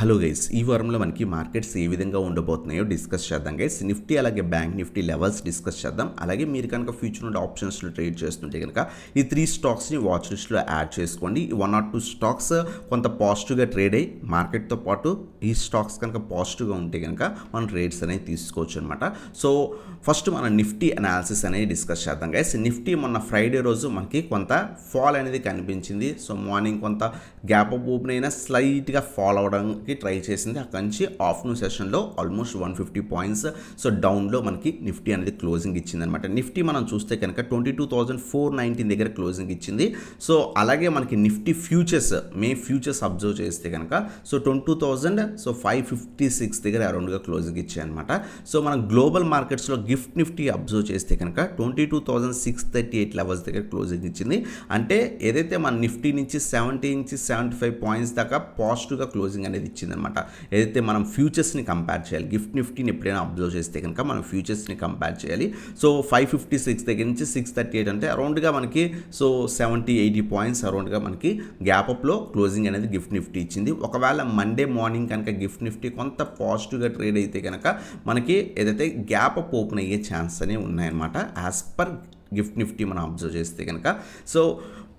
Hello guys, ఈ వారంలో మనకి మార్కెట్స్ ఏ విధంగా ఉండబోతున్నాయో డిస్కస్ చేద్దాం గైస్. నిఫ్టీ అలాగే బ్యాంక్ నిఫ్టీ లెవెల్స్ డిస్కస్ చేద్దాం. అలాగే మీరు కనుక ఫ్యూచర్ నుండి ఆప్షన్స్లో ట్రేడ్ చేస్తుంటే కనుక ఈ 3 స్టాక్స్ని వాచ్ లిస్ట్లో యాడ్ చేసుకోండి. ఈ 1 or 2 స్టాక్స్ కొంత పాజిటివ్గా ట్రేడ్ అయ్యి మార్కెట్తో పాటు ఈ స్టాక్స్ కనుక పాజిటివ్గా ఉంటే కనుక మనం ట్రేడ్స్ అనేవి తీసుకోవచ్చు అనమాట. సో ఫస్ట్ మనం నిఫ్టీ అనాలిసిస్ అనేది డిస్కస్ చేద్దాం గైస్. నిఫ్టీ మొన్న ఫ్రైడే రోజు మనకి కొంత ఫాల్ అనేది కనిపించింది. సో మార్నింగ్ కొంత గ్యాప్ అప్ ఓపెన్ అయినా స్లైట్గా ఫాల్ అవడానికి ట్రై చేసింది. అక్కడి నుంచి ఆఫ్టర్నూన్ సెషన్లో ఆల్మోస్ట్ 150 పాయింట్స్ సో డౌన్లో మనకి నిఫ్టీ అనేది క్లోజింగ్ ఇచ్చింది అనమాట. నిఫ్టీ మనం చూస్తే కనుక 22,419 దగ్గర క్లోజింగ్ ఇచ్చింది. సో అలాగే మనకి నిఫ్టీ ఫ్యూచర్స్ ఫ్యూచర్స్ అబ్జర్వ్ చేస్తే కనుక సో 22,556 దగ్గర అరౌండ్గా క్లోజింగ్ ఇచ్చాయి అనమాట. సో మనం గ్లోబల్ మార్కెట్స్లో గిఫ్ట్ నిఫ్టీ అబ్జర్వ్ చేస్తే కనుక 22,638 లెవెల్స్ దగ్గర క్లోజింగ్ ఇచ్చింది. అంటే ఏదైతే మన నిఫ్టీ నుంచి 75 పాయింట్స్ దాకా పాజిటివ్గా క్లోజింగ్ అనేది ఇచ్చిందనమాట. ఏదైతే మనం ఫ్యూచర్స్ని కంపేర్ చేయాలి, గిఫ్ట్ నిఫ్టీని ఎప్పుడైనా అబ్జర్వ్ చేస్తే కనుక మనం ఫ్యూచర్స్ని కంపేర్ చేయాలి. సో 556 దగ్గర నుంచి 638 అంటే అరౌండ్గా మనకి సో 70-80 పాయింట్స్ అరౌండ్గా మనకి గ్యాప్ అప్లో క్లోజింగ్ అనేది గిఫ్ట్ నిఫ్టీ ఇచ్చింది. ఒకవేళ మండే మార్నింగ్ కనుక గిఫ్ట్ నిఫ్టీ కొంత పాజిటివ్గా ట్రేడ్ అయితే కనుక మనకి ఏదైతే గ్యాప్ అప్ ఓపెన్ అయ్యే ఛాన్స్ అనేవి ఉన్నాయన్నమాట యాజ్ పర్ గిఫ్ట్ నిఫ్టీ మనం అబ్జర్వ్ చేస్తే కనుక. సో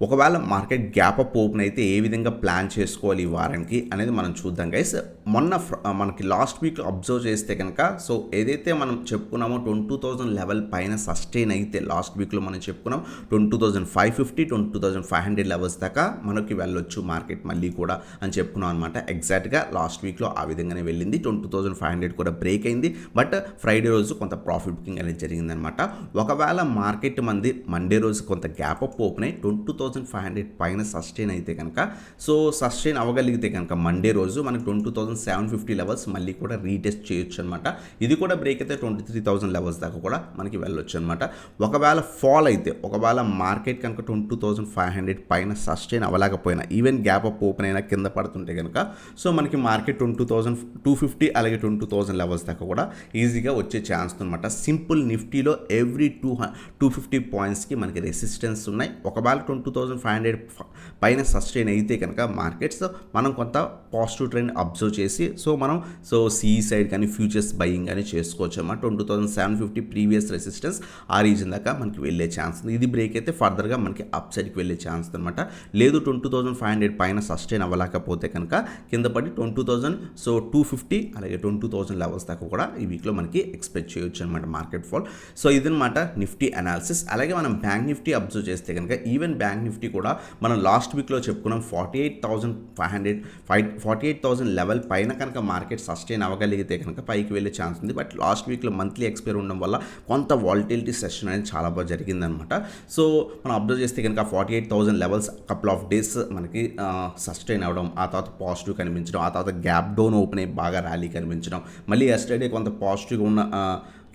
ఒకవేళ మార్కెట్ గ్యాప్ అప్ ఓపెన్ అయితే ఏ విధంగా ప్లాన్ చేసుకోవాలి ఈ వారానికి అనేది మనం చూద్దాం గైస్. మొన్న మనకి లాస్ట్ వీక్ అబ్జర్వ్ చేస్తే కనుక సో ఏదైతే మనం చెప్పుకున్నామో 22,000 లెవెల్ పైన సస్టైన్ అయితే లాస్ట్ వీక్లో మనం చెప్పుకున్నాం 22,550 22,500 లెవెల్స్ దాకా మనకి వెళ్ళొచ్చు మార్కెట్ మళ్ళీ కూడా అని చెప్పుకున్నాం అనమాట. ఎగ్జాక్ట్గా లాస్ట్ వీక్లో ఆ విధంగానే వెళ్ళింది. 22,500 కూడా బ్రేక్ అయింది. బట్ ఫ్రైడే రోజు కొంత ప్రాఫిట్ బుకింగ్ అనేది జరిగిందనమాట. ఒకవేళ మార్కెట్ మండే రోజు కొంత గ్యాప్ అప్ ఓపెన్ అయ్యి 22,500 పైన సస్టైన్ అయితే కనుక సో సస్టైన్ అవ్వగలిగితే కనుక మండే రోజు మనకి 22,750 లెవెల్స్ మళ్ళీ కూడా రీటెస్ట్ చేయొచ్చు అనమాట. ఇది కూడా బ్రేక్ అయితే 23,000 లెవెల్స్ దాకా కూడా మనకి వెళ్ళొచ్చు అనమాట. ఒకవేళ ఫాల్ అయితే ఒకవేళ మార్కెట్ కనుక 22,500 పైన సస్టైన్ అవ్వలేకపోయినా ఈవెన్ గ్యాప్ అప్ ఓపెన్ అయినా కింద పడుతుంటే కనుక సో మనకి మార్కెట్ 22,250 అలాగే 22,000 లెవెల్స్ దాకా కూడా ఈజీగా వచ్చే ఛాన్స్ అనమాట. సింపుల్ నిఫ్టీలో ఎవ్రీ 250 పాయింట్స్కి మనకి రెసిస్టెన్స్ ఉన్నాయి. ఒకవేళ 22,500 పైన సస్టైన్ అయితే కనుక మార్కెట్స్ మనం కొంత పాజిటివ్ ట్రెండ్ అబ్జర్వ్ చేసి సో మనం సో సిఈ సైడ్ కానీ ఫ్యూచర్స్ బయింగ్ కానీ చేసుకోవచ్చు అన్నమాట. 22,750 ప్రీవియస్ రెసిస్టెన్స్ ఆ రీజన్ దాకా మనకి వెళ్ళే ఛాన్స్ ఉంది. ఇది బ్రేక్ అయితే ఫర్దర్గా మనకి అప్ సైడ్కి వెళ్ళే ఛాన్స్ అనమాట. లేదు 22,500 పైన సస్టైన్ అవ్వలేకపోతే కనుక కింద పడి 22,250 అలాగే 22,000 లెవెల్స్ దాకా కూడా ఈ వీక్లో మనకి ఎక్స్పెక్ట్ చేయొచ్చు అనమాట మార్కెట్ ఫాల్. సో ఇదనమాట నిఫ్టీ అనాలిసిస్. అలాగే మనం బ్యాంక్ నిఫ్టీ అబ్జర్వ్ చేస్తే కనుక ఈవెన్ బ్యాంక్ నిఫ్టీ కూడా మనం లాస్ట్ వీక్లో చెప్పుకున్నాం 48,000 లెవెల్ పైన కనుక మార్కెట్ సస్టైన్ అవ్వగలిగితే కనుక పైకి వెళ్ళే ఛాన్స్ ఉంది. బట్ లాస్ట్ వీక్లో మంత్లీ ఎక్స్పైర్ ఉండడం వల్ల కొంత వాలిటిలిటీ సెషన్ అనేది చాలా బాగా జరిగిందనమాట. సో మనం అబ్జర్వ్ చేస్తే కనుక 48,000 లెవెల్స్ కపుల్ ఆఫ్ డేస్ మనకి సస్టైన్ అవ్వడం, ఆ తర్వాత పాజిటివ్ కనిపించడం, ఆ తర్వాత గ్యాప్ డౌన్ ఓపెన్ అయ్యి బాగా ర్యాలీ కనిపించడం, మళ్ళీ ఎస్టర్డే కొంత పాజిటివ్గా ఉన్న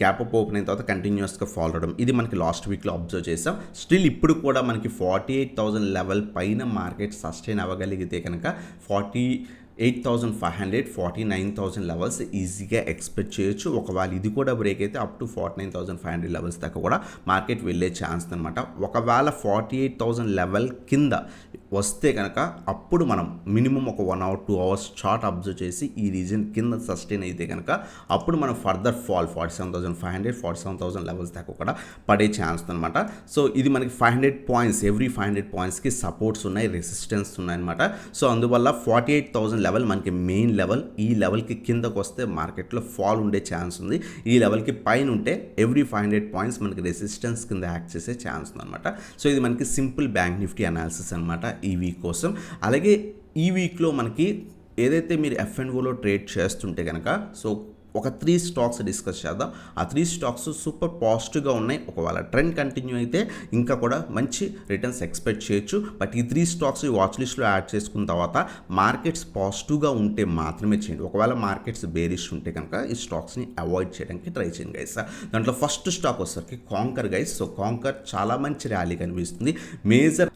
గ్యాప్ అప్ ఓపెన్ అయిన తర్వాత కంటిన్యూస్గా ఫాలో అవడం, ఇది మనకి లాస్ట్ వీక్లో అబ్జర్వ్ చేసాం. స్టిల్ ఇప్పుడు కూడా మనకి 48,000 లెవెల్ పైన మార్కెట్ సస్టైన్ అవ్వగలిగితే కనుక 48,500 49,000 లెవెల్స్ ఈజీగా ఎక్స్పెక్ట్ చేయొచ్చు. ఒకవేళ ఇది కూడా బ్రేక్ అయితే అప్ టు 49,500 లెవెల్స్ దాకా కూడా మార్కెట్ వెళ్ళే ఛాన్స్ అనమాట. ఒకవేళ 48,000 లెవెల్ కింద వస్తే కనుక అప్పుడు మనం మినిమం ఒక 1 or 2 అవర్స్ చార్ట్ అబ్జర్వ్ చేసి ఈ రీజన్ కింద సస్టైన్ అయితే కనుక అప్పుడు మనం ఫర్దర్ ఫాల్ 47,500 47,000 లెవెల్స్ దాకా కూడా పడే ఛాన్స్ అనమాట. సో ఇది మనకి 500 పాయింట్స్ ఎవ్రీ 500 పాయింట్స్కి సపోర్ట్స్ ఉన్నాయి, రెసిస్టెన్స్ ఉన్నాయన్నమాట. సో అందువల్ల 48,000 లెవెల్ మనకి మెయిన్ లెవెల్. ఈ లెవెల్కి కిందకు వస్తే మార్కెట్లో ఫాల్ ఉండే ఛాన్స్ ఉంది. ఈ లెవెల్కి పైన ఉంటే ఎవ్రీ 500 పాయింట్స్ మనకి రెసిస్టెన్స్ కింద యాక్ట్ చేసే ఛాన్స్ ఉందన్నమాట. సో ఇది మనకి సింపుల్ బ్యాంక్ నిఫ్టీ అనాలిసిస్ అనమాట ఈ వీక్ కోసం. అలాగే ఈ వీక్లో మనకి ఏదైతే మీరు ఎఫ్ఎన్ఓలో ట్రేడ్ చేస్తుంటే కనుక సో ఒక 3 స్టాక్స్ డిస్కస్ చేద్దాం. ఆ 3 స్టాక్స్ సూపర్ పాజిటివ్గా ఉన్నాయి. ఒకవేళ ట్రెండ్ కంటిన్యూ అయితే ఇంకా కూడా మంచి రిటర్న్స్ ఎక్స్పెక్ట్ చేయొచ్చు. బట్ ఈ 3 స్టాక్స్ ఈ వాచ్ లిస్ట్లో యాడ్ చేసుకున్న తర్వాత మార్కెట్స్ పాజిటివ్గా ఉంటే మాత్రమే చేయండి. ఒకవేళ మార్కెట్స్ బేరిష్ ఉంటే కనుక ఈ స్టాక్స్ని అవాయిడ్ చేయడానికి ట్రై చేయండి గైస్. దాంట్లో ఫస్ట్ స్టాక్ వచ్చేసరికి కాంకర్ గైస్. సో కాంకర్ చాలా మంచి ర్యాలీ కనిపిస్తుంది. మేజర్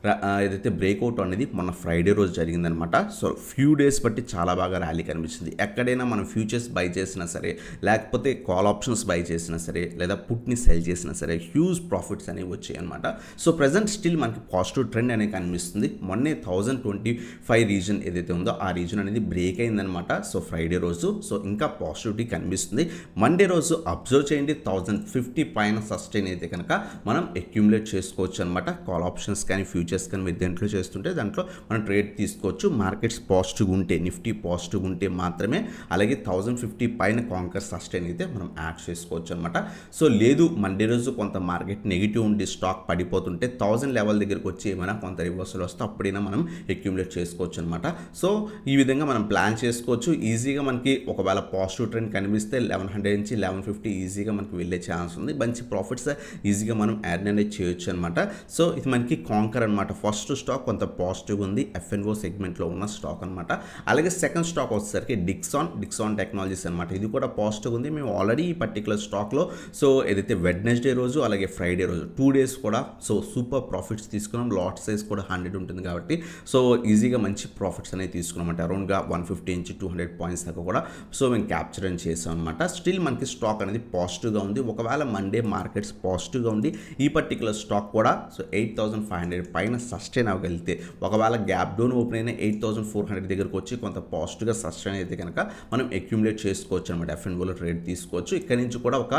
ఏదైతే బ్రేక్అవుట్ అనేది మొన్న ఫ్రైడే రోజు జరిగిందనమాట. సో ఫ్యూ డేస్ బట్టి చాలా బాగా ర్యాలీ కనిపిస్తుంది. ఎక్కడైనా మనం ఫ్యూచర్స్ బై చేసినా సరే సరే, లేకపోతే కాల్ ఆప్షన్స్ బై చేసినా సరే, లేదా పుట్ని సెల్ చేసినా సరే హ్యూజ్ ప్రాఫిట్స్ అనేవి వచ్చాయి అనమాట. సో ప్రజెంట్ స్టిల్ మనకి పాజిటివ్ ట్రెండ్ అనేది కనిపిస్తుంది. మొన్నే 1025 రీజన్ ఏదైతే ఉందో ఆ రీజన్ అనేది బ్రేక్ అయిందనమాట. సో ఫ్రైడే రోజు సో ఇంకా పాజిటివిటీ కనిపిస్తుంది. మండే రోజు అబ్జర్వ్ చేయండి, 1050 పైన సస్టైన్ అయితే కనుక మనం అక్యుములేట్ చేసుకోవచ్చు అనమాట. కాల్ ఆప్షన్స్ కానీ ఫ్యూచర్స్ కానీ మీరు దేంట్లో చేస్తుంటే దాంట్లో మనం ట్రేడ్ తీసుకోవచ్చు. మార్కెట్స్ పాజిటివ్గా ఉంటే, నిఫ్టీ పాజిటివ్గా ఉంటే మాత్రమే, అలాగే 1050 పైన కాంకర్ సస్టైన్ అయితే మనం యాడ్ చేసుకోవచ్చు అనమాట. సో లేదు మండే రోజు కొంత మార్కెట్ నెగిటివ్ ఉండి స్టాక్ పడిపోతుంటే 1000 లెవెల్ దగ్గరికి వచ్చి ఏమైనా కొంత రివర్సల్ వస్తే అప్పుడైనా మనం అక్యుములేట్ చేసుకోవచ్చు అనమాట. సో ఈ విధంగా మనం ప్లాన్ చేసుకోవచ్చు. ఈజీగా మనకి ఒకవేళ పాజిటివ్ ట్రెండ్ కనిపిస్తే 1100 నుంచి 1150 ఈజీగా మనకి వెళ్ళే ఛాన్స్ ఉంది. మంచి ప్రాఫిట్స్ ఈజీగా మనం యాడ్ అనేది చేయొచ్చు అనమాట. సో ఇది మనకి కాంకర్ అనమాట. ఫస్ట్ స్టాక్ కొంత పాజిటివ్ ఉంది, ఎఫ్ఎన్ఓ సెగ్మెంట్లో ఉన్న స్టాక్ అనమాట. అలాగే సెకండ్ స్టాక్ వచ్చేసరికి డిక్సాన్ టెక్నాలజీస్ అనమాట. ఇది కూడా పాజిటివ్ ఉంది. మేము ఆల్రెడీ ఈ పర్టికులర్ స్టాక్లో సో ఏదైతే వెడ్నెస్డే రోజు అలాగే ఫ్రైడే రోజు 2 డేస్ కూడా సో సూపర్ ప్రాఫిట్స్ తీసుకున్నాం. లాట్ సైజ్ కూడా 100 ఉంటుంది కాబట్టి సో ఈజీగా మంచి ప్రాఫిట్స్ అనేది తీసుకున్నాం అంటే అరౌండ్గా 150 నుంచి 200 పాయింట్స్ దాకా కూడా సో మేము క్యాప్చర్ అని చేసాం అనమాట. స్టిల్ మనకి స్టాక్ అనేది పాజిటివ్గా ఉంది. ఒకవేళ మండే మార్కెట్స్ పాజిటివ్గా ఉంది, ఈ పర్టికులర్ స్టాక్ కూడా సో 8500 పైన సస్టైన్ అవ్వగలిగితే, ఒకవేళ గ్యాప్ డౌన్ ఓపెన్ అయిన 8400 దగ్గరకు వచ్చి కొంత పాజిటివ్గా సస్టైన్ అయితే కనుక మనం అక్యుములేట్ చేసుకోవచ్చు అనమాట. ఎఫ్ఎన్ఓలో ట్రేడ్ తీసుకోవచ్చు. ఇక్కడ నుంచి కూడా ఒక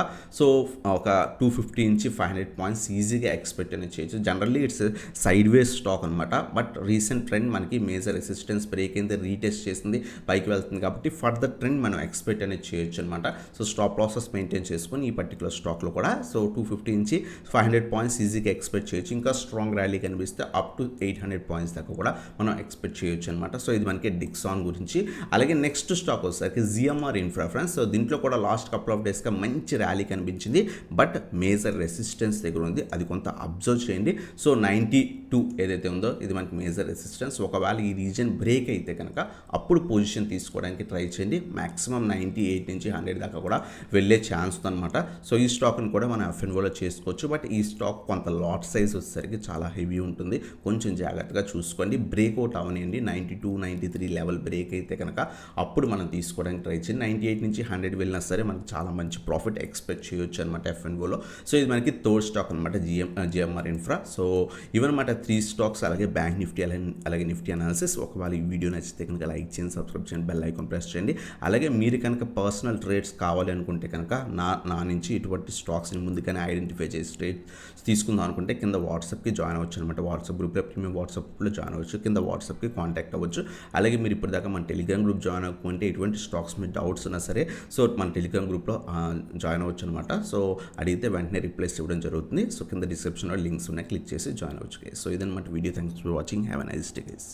250 నుంచి 500 పాయింట్స్ ఈజీగా ఎక్స్పెక్ట్ అనేది చేయొచ్చు. Generally it's side ways stock అనమాట. బట్ రీసెంట్ ట్రెండ్ మనకి మేజర్ రెసిస్టెన్స్ బ్రేక్ అయింది, రీటెస్ట్ చేసింది, పైకి వెళ్తుంది కాబట్టి ఫర్దర్ ట్రెండ్ మనం ఎక్స్పెక్ట్ అనేది చేయొచ్చు అనమాట. సో స్టాప్ లాసెస్ మెయింటైన్ చేసుకొని ఈ పర్టికులర్ స్టాక్లో కూడా సో 250 నుంచి 500 పాయింట్స్ ఈజీగా ఎక్స్పెక్ట్ చేయొచ్చు. ఇంకా స్ట్రాంగ్ ర్యాలీ కనిపిస్తే అప్ టు 800 పాయింట్స్ దాకా కూడా మనం ఎక్స్పెక్ట్ చేయొచ్చు అనమాట. సో ఇది మనకి డిక్సాన్ గురించి. అలాగే నెక్స్ట్ స్టాక్ వచ్చేసరికి జిఎంఆర్ ఇన్ఫ్రా ఫ్రెండ్స్. సో దీంట్లో కూడా లాస్ట్ కపుల్ ఆఫ్ డేస్గా మంచి ర్యాలీ కనిపించింది, బట్ మేజర్ రెసిస్టెన్స్ దగ్గర ఉంది. అది కొంత అబ్జర్వ్ చేయండి. సో 92 ఏదైతే ఉందో ఇది మనకి మేజర్ రెసిస్టెన్స్. ఒకవేళ ఈ రీజన్ బ్రేక్ అయితే కనుక అప్పుడు పొజిషన్ తీసుకోవడానికి ట్రై చేయండి. మాక్సిమం 98 నుంచి 100 దాకా కూడా వెళ్ళే ఛాన్స్ ఉందన్నమాట. సో ఈ స్టాక్ని కూడా మనం ఎఫ్ఎన్ఓలో చేసుకోవచ్చు. బట్ ఈ స్టాక్ కొంత లాట్ సైజ్ వచ్చేసరికి చాలా హెవీ ఉంటుంది. కొంచెం జాగ్రత్తగా చూసుకోండి. బ్రేక్అవుట్ అవనియండి. 92, 93 లెవెల్ బ్రేక్ అయితే కనుక అప్పుడు మనం తీసుకోవడానికి ట్రై చేయండి. 98 నుంచి 100 వెళ్ళినా సరే మనకి చాలా మంచి ప్రాఫిట్ ఎక్స్పెక్ట్ చేయొచ్చు అనమాట ఎఫ్ఎన్ఓలో. సో ఇది మనకి థర్డ్ స్టాక్ అనమాట జిఎంఆర్ ఇన్ఫ్రా. సో ఇవన్నమాట 3 స్టాక్స్. అలాగే బ్యాంక్ నిఫ్టీ అలాగే నిఫ్టీ అనాలిసిస్. ఒకవేళ ఈ వీడియో నచ్చితే కనుక లైక్ చేయండి, సబ్స్క్రైబ్ చేయండి, బెల్ ఐకాన్ ప్రెస్ చేయండి. అలాగే మీరు కనుక పర్సనల్ ట్రేడ్స్ కావాలి అనుకుంటే కనుక నా నుంచి ఇటువంటి స్టాక్స్ని ముందుగానే ఐడెంటిఫై చేసి ట్రేడ్ తీసుకుందాం అనుకుంటే కింద వాట్సాప్కి జాయిన్ అవ్వచ్చు అనమాట. వాట్సాప్ గ్రూప్లో మేము వాట్సాప్లో జాయిన్ అవ్వచ్చు. కింద వాట్సాప్కి కాంటాక్ట్ అవ్వచ్చు. అలాగే మీరు ఇప్పటిదాకా మన టెలిగ్రామ్ గ్రూప్ జాయిన్ అవ్వకుంటే ఎటువంటి స్టాక్స్ మీద డౌట్స్ ఉన్నా సరే సో మన టెలిగ్రామ్ గ్రూప్లో జాయిన్ అవ్వచ్చు అనమాట. సో అడిగితే వెంటనే రిప్లైస్ ఇవ్వడం జరుగుతుంది. సో కింద డిస్క్రిప్షన్లో లింక్స్ ఉన్నాయి, క్లిక్ చేసి జాయిన్ అవ్వచ్చు. సో ఇదన్నమాట video. Thanks for watching. Have a nice day guys.